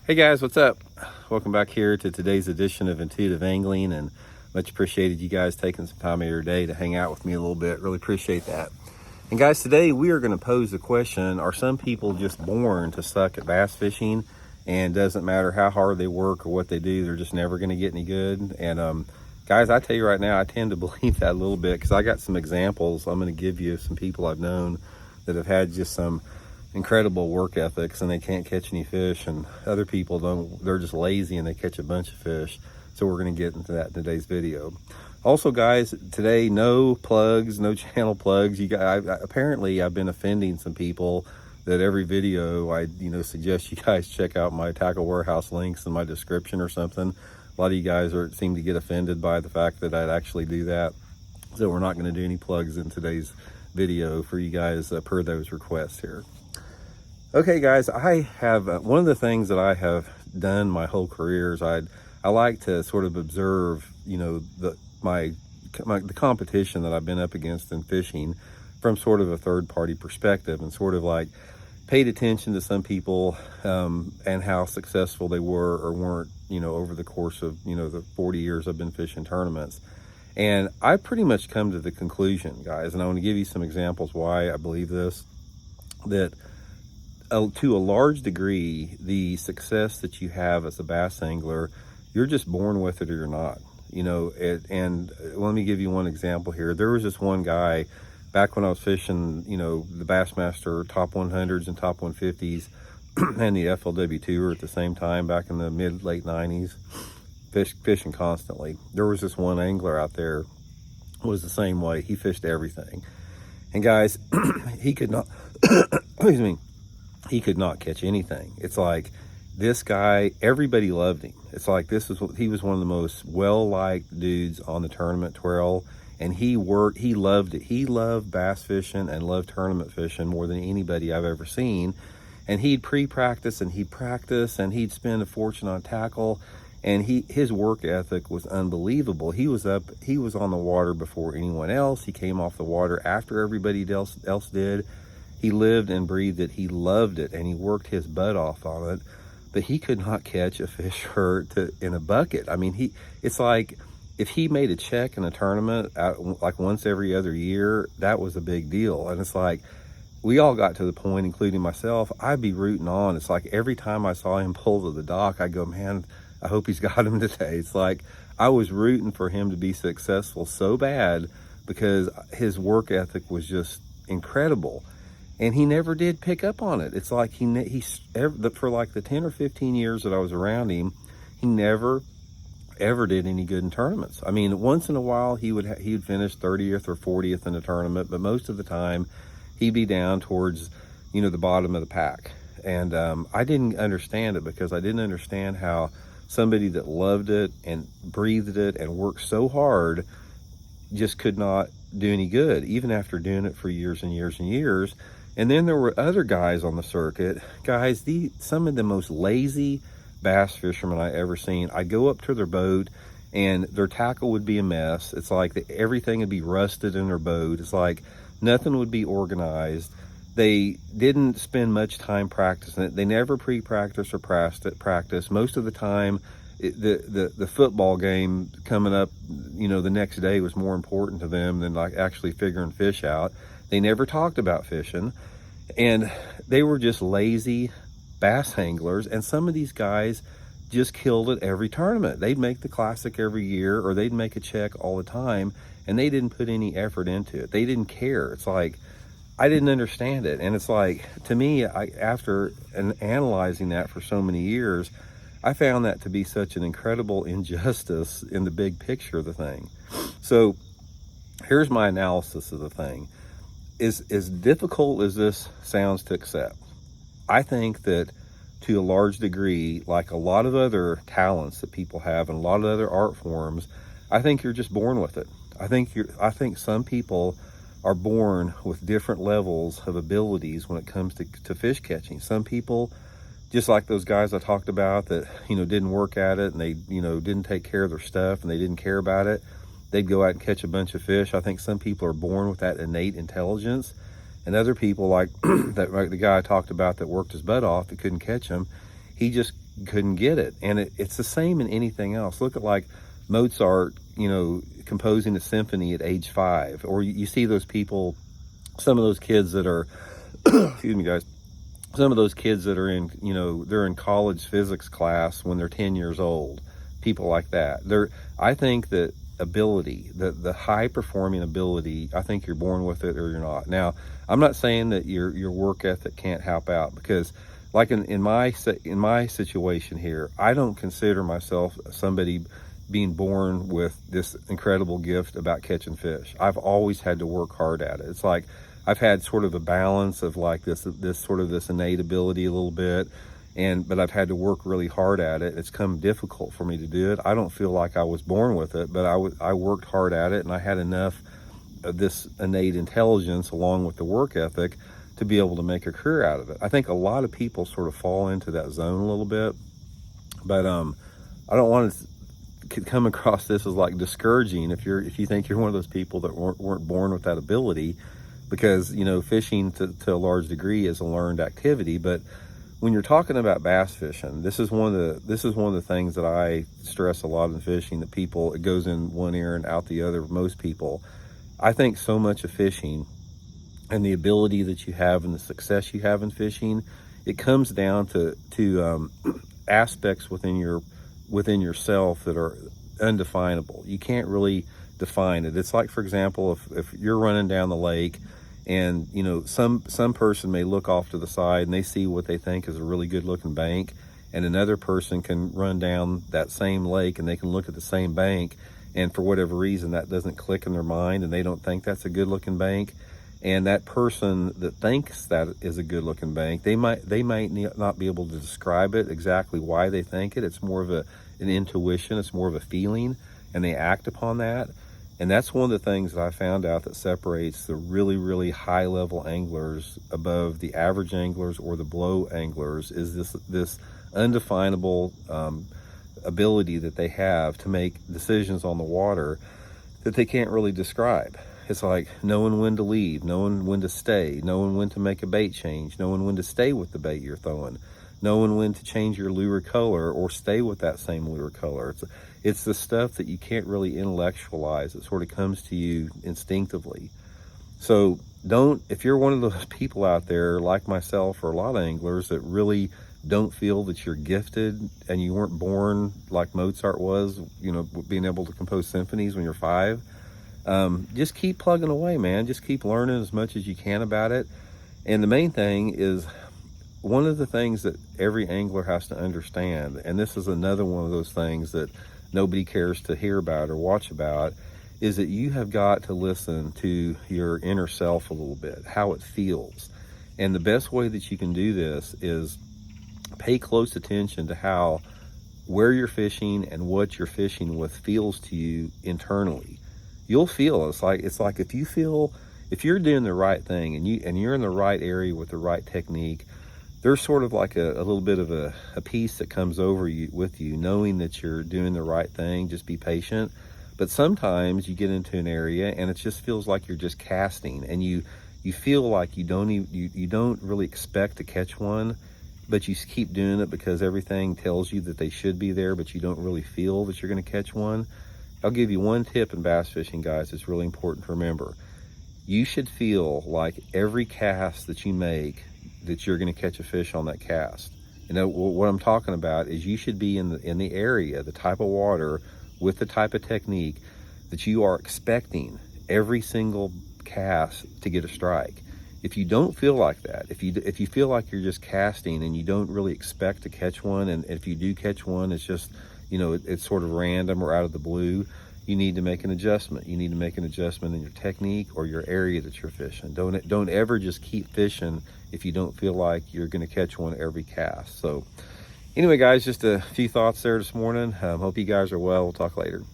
Hey guys, what's up? Welcome back here to today's edition of Intuitive Angling, and much appreciated you guys taking some time of your day to hang out with me a little bit. Really appreciate that. And guys, today we are going to pose the question, are some people just born to suck at bass fishing, and doesn't matter how hard they work or what they do, they're just never going to get any good? And guys, I tell you right now, I tend to believe that a little bit, because I got some examples I'm going to give you, some people I've known that have had just some incredible work ethics and they can't catch any fish, and other people don't, they're just lazy and they catch a bunch of fish. So we're going to get into that in today's video. Also guys, today no plugs, no channel plugs. You guys, apparently I've been offending some people that every video I suggest you guys check out my tackle warehouse links in my description or something. A lot of you guys seem to get offended by the fact that I'd actually do that. So we're not going to do any plugs in today's video for you guys per those requests here. Okay guys, I have one of the things that I have done my whole career is I like to sort of observe the competition that I've been up against in fishing from sort of a third-party perspective, and sort of like paid attention to some people and how successful they were or weren't over the course of the 40 years I've been fishing tournaments. And I pretty much come to the conclusion, guys, and I want to give you some examples why I believe this, that to a large degree, the success that you have as a bass angler, you're just born with it or you're not. And let me give you one example here. There was this one guy back when I was fishing, the Bassmaster top 100s and top 150s and the FLW Tour at the same time back in the late 90s, fishing constantly. There was this one angler out there who was the same way. He fished everything. And guys, he could not, excuse me, he could not catch anything. It's like this guy, everybody loved him. It's like he was one of the most well-liked dudes on the tournament trail, and he loved it. He loved bass fishing and loved tournament fishing more than anybody I've ever seen. And he'd pre-practice and he'd practice and he'd spend a fortune on tackle, and his work ethic was unbelievable. He was on the water before anyone else. He came off the water after everybody else did. He lived and breathed it. He loved it, and he worked his butt off on it. But he could not catch a fish in a bucket. I mean, it's like if he made a check in a tournament like once every other year, that was a big deal. And it's like we all got to the point, including myself, I'd be rooting on. It's like every time I saw him pull to the dock, I go, man, I hope he's got him today. It's like I was rooting for him to be successful so bad, because his work ethic was just incredible. And he never did pick up on it. It's like for like the 10 or 15 years that I was around him, he never ever did any good in tournaments. I mean, once in a while he'd finish 30th or 40th in a tournament, but most of the time he'd be down towards the bottom of the pack. And I didn't understand it, because I didn't understand how somebody that loved it and breathed it and worked so hard just could not do any good, even after doing it for years and years and years. And then there were other guys on the circuit, guys, some of the most lazy bass fishermen I ever seen. I'd go up to their boat and their tackle would be a mess. It's like everything would be rusted in their boat. It's like nothing would be organized. They didn't spend much time practicing it. They never pre-practice or practice. Most of the time, the football game coming up, the next day was more important to them than like actually figuring fish out. They never talked about fishing, and they were just lazy bass anglers. And some of these guys just killed it every tournament. They'd make the classic every year, or they'd make a check all the time, and they didn't put any effort into it. They didn't care. It's like I didn't understand it. And it's like, to me, after analyzing that for so many years, I found that to be such an incredible injustice in the big picture of the thing. So here's my analysis of the thing. As difficult as this sounds to accept, I think that to a large degree, like a lot of other talents that people have and a lot of other art forms, I think you're just born with it. I think some people are born with different levels of abilities when it comes to fish catching. Some people, just like those guys I talked about that, didn't work at it, and they, didn't take care of their stuff and they didn't care about it, they'd go out and catch a bunch of fish. I think some people are born with that innate intelligence, and other people like the guy I talked about that worked his butt off that couldn't catch them, he just couldn't get it. And it's the same in anything else. Look at like Mozart, composing a symphony at age 5, or you see those people, some of those kids that are, excuse me guys, some of those kids that are in, they're in college physics class when they're 10 years old, people like that. I think that ability, the high performing ability, I think you're born with it or you're not. Now, I'm not saying that your work ethic can't help out, because like in my situation here, I don't consider myself somebody being born with this incredible gift about catching fish. I've always had to work hard at it. It's like I've had sort of a balance of like this innate ability a little bit, but I've had to work really hard at it. It's come difficult for me to do it. I don't feel like I was born with it, but I worked hard at it, and I had enough of this innate intelligence along with the work ethic to be able to make a career out of it. I think a lot of people sort of fall into that zone a little bit, but I don't want to come across this as like discouraging if you think you're one of those people that weren't born with that ability, because fishing to a large degree is a learned activity. But when you're talking about bass fishing, this is one of the things that I stress a lot in fishing, that it goes in one ear and out the other for most people. I think so much of fishing and the ability that you have and the success you have in fishing, it comes down to aspects within yourself that are undefinable. You can't really define it. It's like, for example, if you're running down the lake and some person may look off to the side and they see what they think is a really good looking bank, and another person can run down that same lake and they can look at the same bank, and for whatever reason that doesn't click in their mind and they don't think that's a good looking bank. And that person that thinks that is a good looking bank, they might not be able to describe it exactly why they think it. It's more of an intuition, it's more of a feeling, and they act upon that. And that's one of the things that I found out that separates the really, really high level anglers above the average anglers or the below anglers, is this undefinable ability that they have to make decisions on the water that they can't really describe. It's like knowing when to leave, knowing when to stay, knowing when to make a bait change, knowing when to stay with the bait you're throwing, knowing when to change your lure color or stay with that same lure color. It's the stuff that you can't really intellectualize. It sort of comes to you instinctively. So if you're one of those people out there like myself or a lot of anglers that really don't feel that you're gifted and you weren't born like Mozart was, being able to compose symphonies when you're 5, just keep plugging away, man. Just keep learning as much as you can about it. And the main thing is, one of the things that every angler has to understand, and this is another one of those things that nobody cares to hear about or watch about, is that you have got to listen to your inner self a little bit, how it feels. And the best way that you can do this is pay close attention to where you're fishing and what you're fishing with feels to you internally. You'll feel it's like if you're doing the right thing and you're in the right area with the right technique, there's sort of like a little bit of a peace that comes over you with you, knowing that you're doing the right thing. Just be patient. But sometimes you get into an area and it just feels like you're just casting, and you feel like you don't really expect to catch one, but you keep doing it because everything tells you that they should be there, but you don't really feel that you're going to catch one. I'll give you one tip in bass fishing, guys. It's really important to remember. You should feel like every cast that you make that you're going to catch a fish on that cast. What I'm talking about is you should be in the area, the type of water with the type of technique that you are expecting every single cast to get a strike. If you don't feel like that, if you feel like you're just casting and you don't really expect to catch one, and if you do catch one, it's just it's sort of random or out of the blue, you need to make an adjustment. You need to make an adjustment in your technique or your area that you're fishing. Don't ever just keep fishing if you don't feel like you're going to catch one every cast. So anyway, guys, just a few thoughts there this morning. Hope you guys are well. We'll talk later.